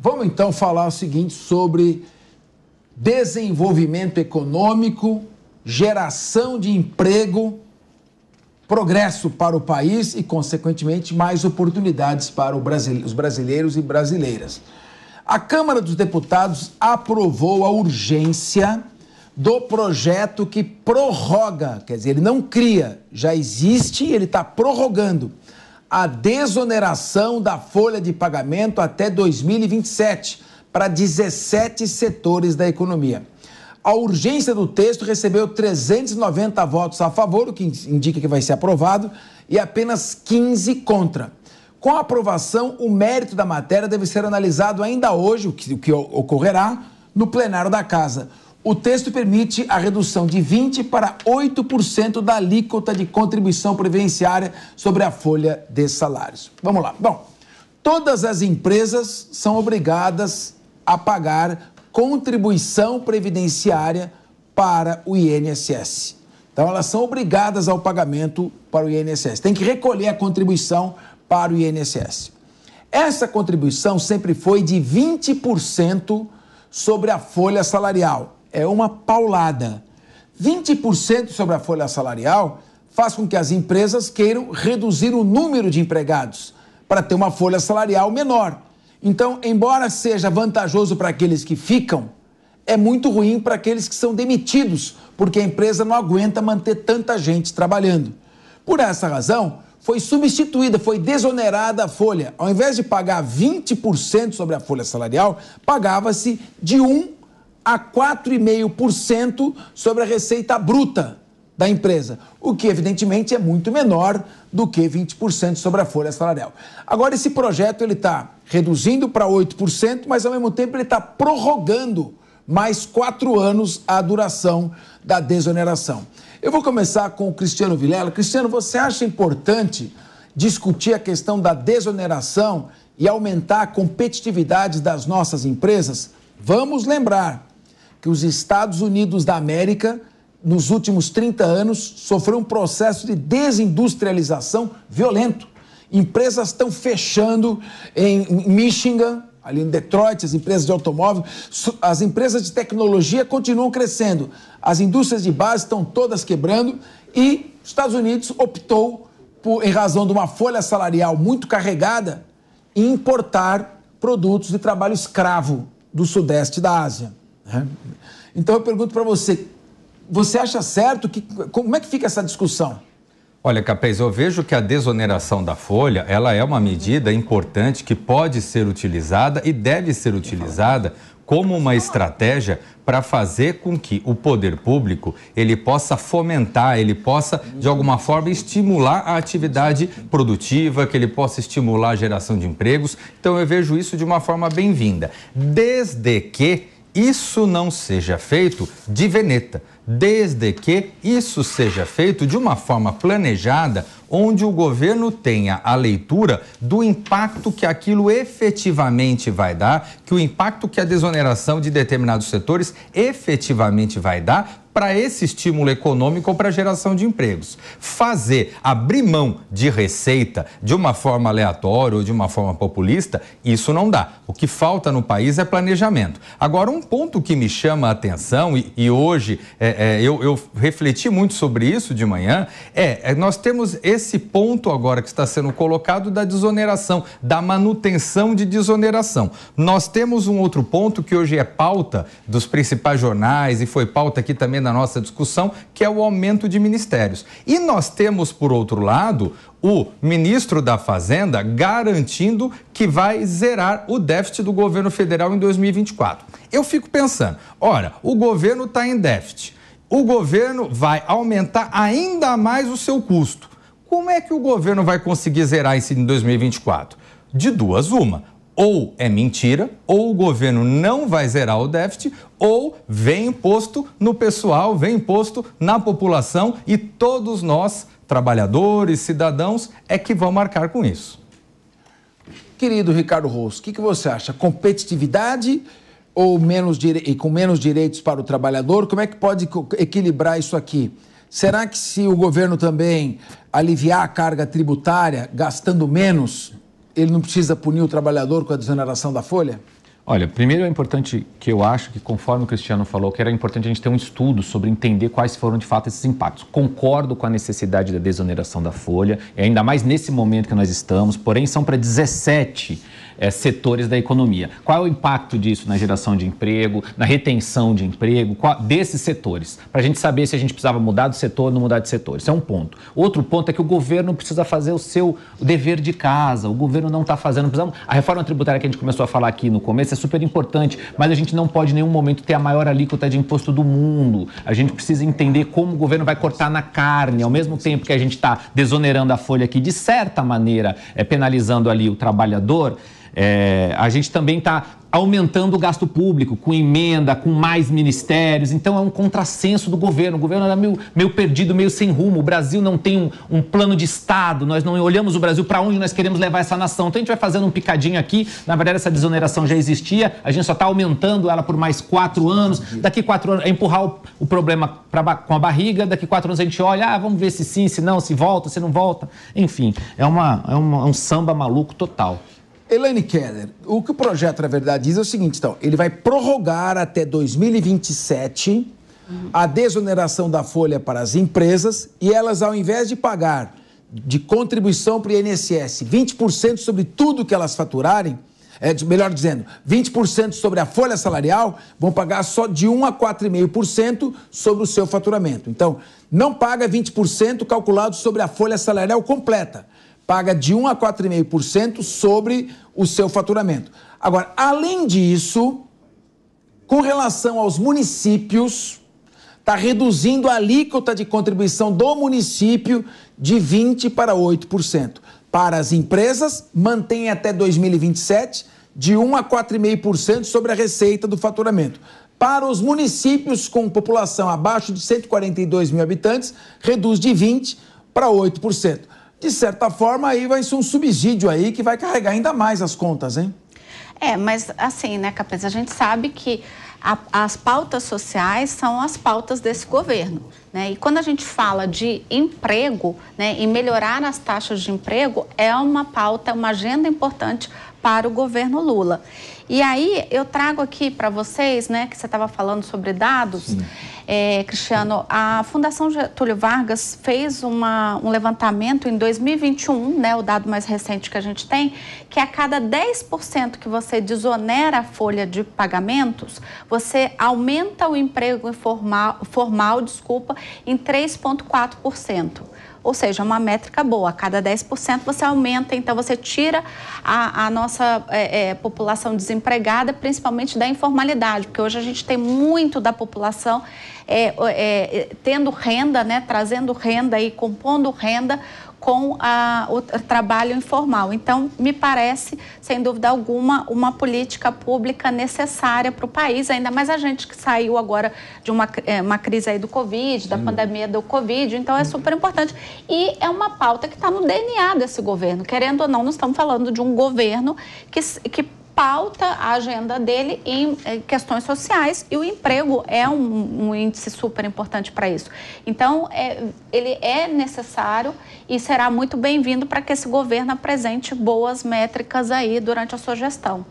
Vamos então falar o seguinte sobre desenvolvimento econômico, geração de emprego, progresso para o país e, consequentemente, mais oportunidades para os brasileiros e brasileiras. A Câmara dos Deputados aprovou a urgência do projeto que prorroga, quer dizer, ele não cria, já existe e ele está prorrogando a desoneração da folha de pagamento até 2027 para 17 setores da economia. A urgência do texto recebeu 390 votos a favor, o que indica que vai ser aprovado, e apenas 15 contra. Com a aprovação, o mérito da matéria deve ser analisado ainda hoje, o que ocorrerá, no plenário da Casa. O texto permite a redução de 20% para 8% da alíquota de contribuição previdenciária sobre a folha de salários. Vamos lá. Bom, todas as empresas são obrigadas a pagar contribuição previdenciária para o INSS. Então, elas são obrigadas ao pagamento para o INSS. Tem que recolher a contribuição para o INSS. Essa contribuição sempre foi de 20% sobre a folha salarial. É uma paulada. 20% sobre a folha salarial faz com que as empresas queiram reduzir o número de empregados para ter uma folha salarial menor. Então, embora seja vantajoso para aqueles que ficam, é muito ruim para aqueles que são demitidos, porque a empresa não aguenta manter tanta gente trabalhando. Por essa razão, foi substituída, foi desonerada a folha. Ao invés de pagar 20% sobre a folha salarial, pagava-se de 1% a 4,5% sobre a receita bruta da empresa, o que evidentemente é muito menor do que 20% sobre a folha salarial. Agora, esse projeto ele está reduzindo para 8%, mas ao mesmo tempo ele está prorrogando mais 4 anos a duração da desoneração. Eu vou começar com o Cristiano Vilela. Cristiano, você acha importante discutir a questão da desoneração e aumentar a competitividade das nossas empresas? Vamos lembrar que os Estados Unidos da América, nos últimos 30 anos, sofreu um processo de desindustrialização violento. Empresas estão fechando em Michigan, ali em Detroit, as empresas de automóvel, as empresas de tecnologia continuam crescendo, as indústrias de base estão todas quebrando e os Estados Unidos optou, em razão de uma folha salarial muito carregada, em importar produtos de trabalho escravo do sudeste da Ásia. Então eu pergunto para você, você acha certo? Como é que fica essa discussão? Olha, Capês, eu vejo que a desoneração da folha, ela é uma medida importante que pode ser utilizada e deve ser utilizada como uma estratégia para fazer com que o poder público ele possa fomentar, ele possa, de alguma forma, estimular a atividade produtiva, que ele possa estimular a geração de empregos. Então, eu vejo isso de uma forma bem-vinda, desde que isso não seja feito de veneta, desde que isso seja feito de uma forma planejada, onde o governo tenha a leitura do impacto que aquilo efetivamente vai dar, que o impacto que a desoneração de determinados setores efetivamente vai dar para esse estímulo econômico ou para a geração de empregos. Abrir mão de receita de uma forma aleatória ou de uma forma populista, isso não dá. O que falta no país é planejamento. Agora, um ponto que me chama a atenção, e hoje eu refleti muito sobre isso de manhã, nós temos esse ponto agora que está sendo colocado da desoneração, da manutenção de desoneração. Nós temos um outro ponto que hoje é pauta dos principais jornais e foi pauta aqui também na nossa discussão, que é o aumento de ministérios. E nós temos, por outro lado, o ministro da Fazenda garantindo que vai zerar o déficit do governo federal em 2024. Eu fico pensando, ora, o governo está em déficit, o governo vai aumentar ainda mais o seu custo. Como é que o governo vai conseguir zerar isso em 2024? De duas, uma. Ou é mentira, ou o governo não vai zerar o déficit, ou vem imposto no pessoal, vem imposto na população e todos nós, trabalhadores, cidadãos, é que vão marcar com isso. Querido Ricardo Rosso, o que você acha? Competitividade ou com menos direitos para o trabalhador? Como é que pode equilibrar isso aqui? Será que se o governo também aliviar a carga tributária, gastando menos, ele não precisa punir o trabalhador com a desoneração da folha? Olha, primeiro é importante que eu acho que, conforme o Cristiano falou, que era importante a gente ter um estudo sobre entender quais foram de fato esses impactos. Concordo com a necessidade da desoneração da folha, ainda mais nesse momento que nós estamos, porém são para 17 setores da economia. Qual é o impacto disso na geração de emprego, na retenção de emprego, desses setores? Para a gente saber se a gente precisava mudar de setor ou não mudar de setor. Isso é um ponto. Outro ponto é que o governo precisa fazer o seu dever de casa. O governo não está fazendo. A reforma tributária que a gente começou a falar aqui no começo é super importante, mas a gente não pode em nenhum momento ter a maior alíquota de imposto do mundo. A gente precisa entender como o governo vai cortar na carne, ao mesmo tempo que a gente está desonerando a folha aqui, de certa maneira, penalizando ali o trabalhador. A gente também está aumentando o gasto público, com emenda, com mais ministérios. Então é um contrassenso do governo. O governo era meio perdido, meio sem rumo. O Brasil não tem um plano de Estado. Nós não olhamos o Brasil para onde nós queremos levar essa nação. Então a gente vai fazendo um picadinho aqui. Na verdade, essa desoneração já existia. A gente só está aumentando ela por mais 4 anos. Daqui 4 anos é empurrar o problema com a barriga. Daqui 4 anos a gente olha, vamos ver se sim, se não, se volta, se não volta. Enfim, é um samba maluco total. Elaine Keller, o que o projeto, na verdade, diz é o seguinte, então, ele vai prorrogar até 2027 a desoneração da folha para as empresas e elas, ao invés de pagar de contribuição para o INSS 20% sobre tudo que elas faturarem, melhor dizendo, 20% sobre a folha salarial, vão pagar só de 1 a 4,5% sobre o seu faturamento. Então, não paga 20% calculado sobre a folha salarial completa. Paga de 1 a 4,5% sobre o seu faturamento. Agora, além disso, com relação aos municípios, está reduzindo a alíquota de contribuição do município de 20% para 8%. Para as empresas, mantém até 2027 de 1 a 4,5% sobre a receita do faturamento. Para os municípios com população abaixo de 142 mil habitantes, reduz de 20% para 8%. De certa forma, aí vai ser um subsídio aí que vai carregar ainda mais as contas, hein? Mas assim, né, Capês, a gente sabe que as pautas sociais são as pautas desse governo, né? E quando a gente fala de emprego, né, e melhorar as taxas de emprego, é uma pauta, uma agenda importante para o governo Lula. E aí eu trago aqui para vocês, né, que você estava falando sobre dados, Cristiano, a Fundação Getúlio Vargas fez um levantamento em 2021, né, o dado mais recente que a gente tem, que a cada 10% que você desonera a folha de pagamentos, você aumenta o emprego formal, em 3,4%. Ou seja, uma métrica boa. A cada 10% você aumenta, então você tira a nossa população desempregada, principalmente da informalidade, porque hoje a gente tem muito da população tendo renda, né, trazendo renda e compondo renda com o trabalho informal. Então, me parece, sem dúvida alguma, uma política pública necessária para o país, ainda mais a gente que saiu agora de uma crise aí do Covid, da pandemia do Covid, então é super importante. E é uma pauta que está no DNA desse governo. Querendo ou não, nós estamos falando de um governo que pauta a agenda dele em questões sociais e o emprego é um índice super importante para isso. Então, ele é necessário e será muito bem-vindo para que esse governo apresente boas métricas aí durante a sua gestão.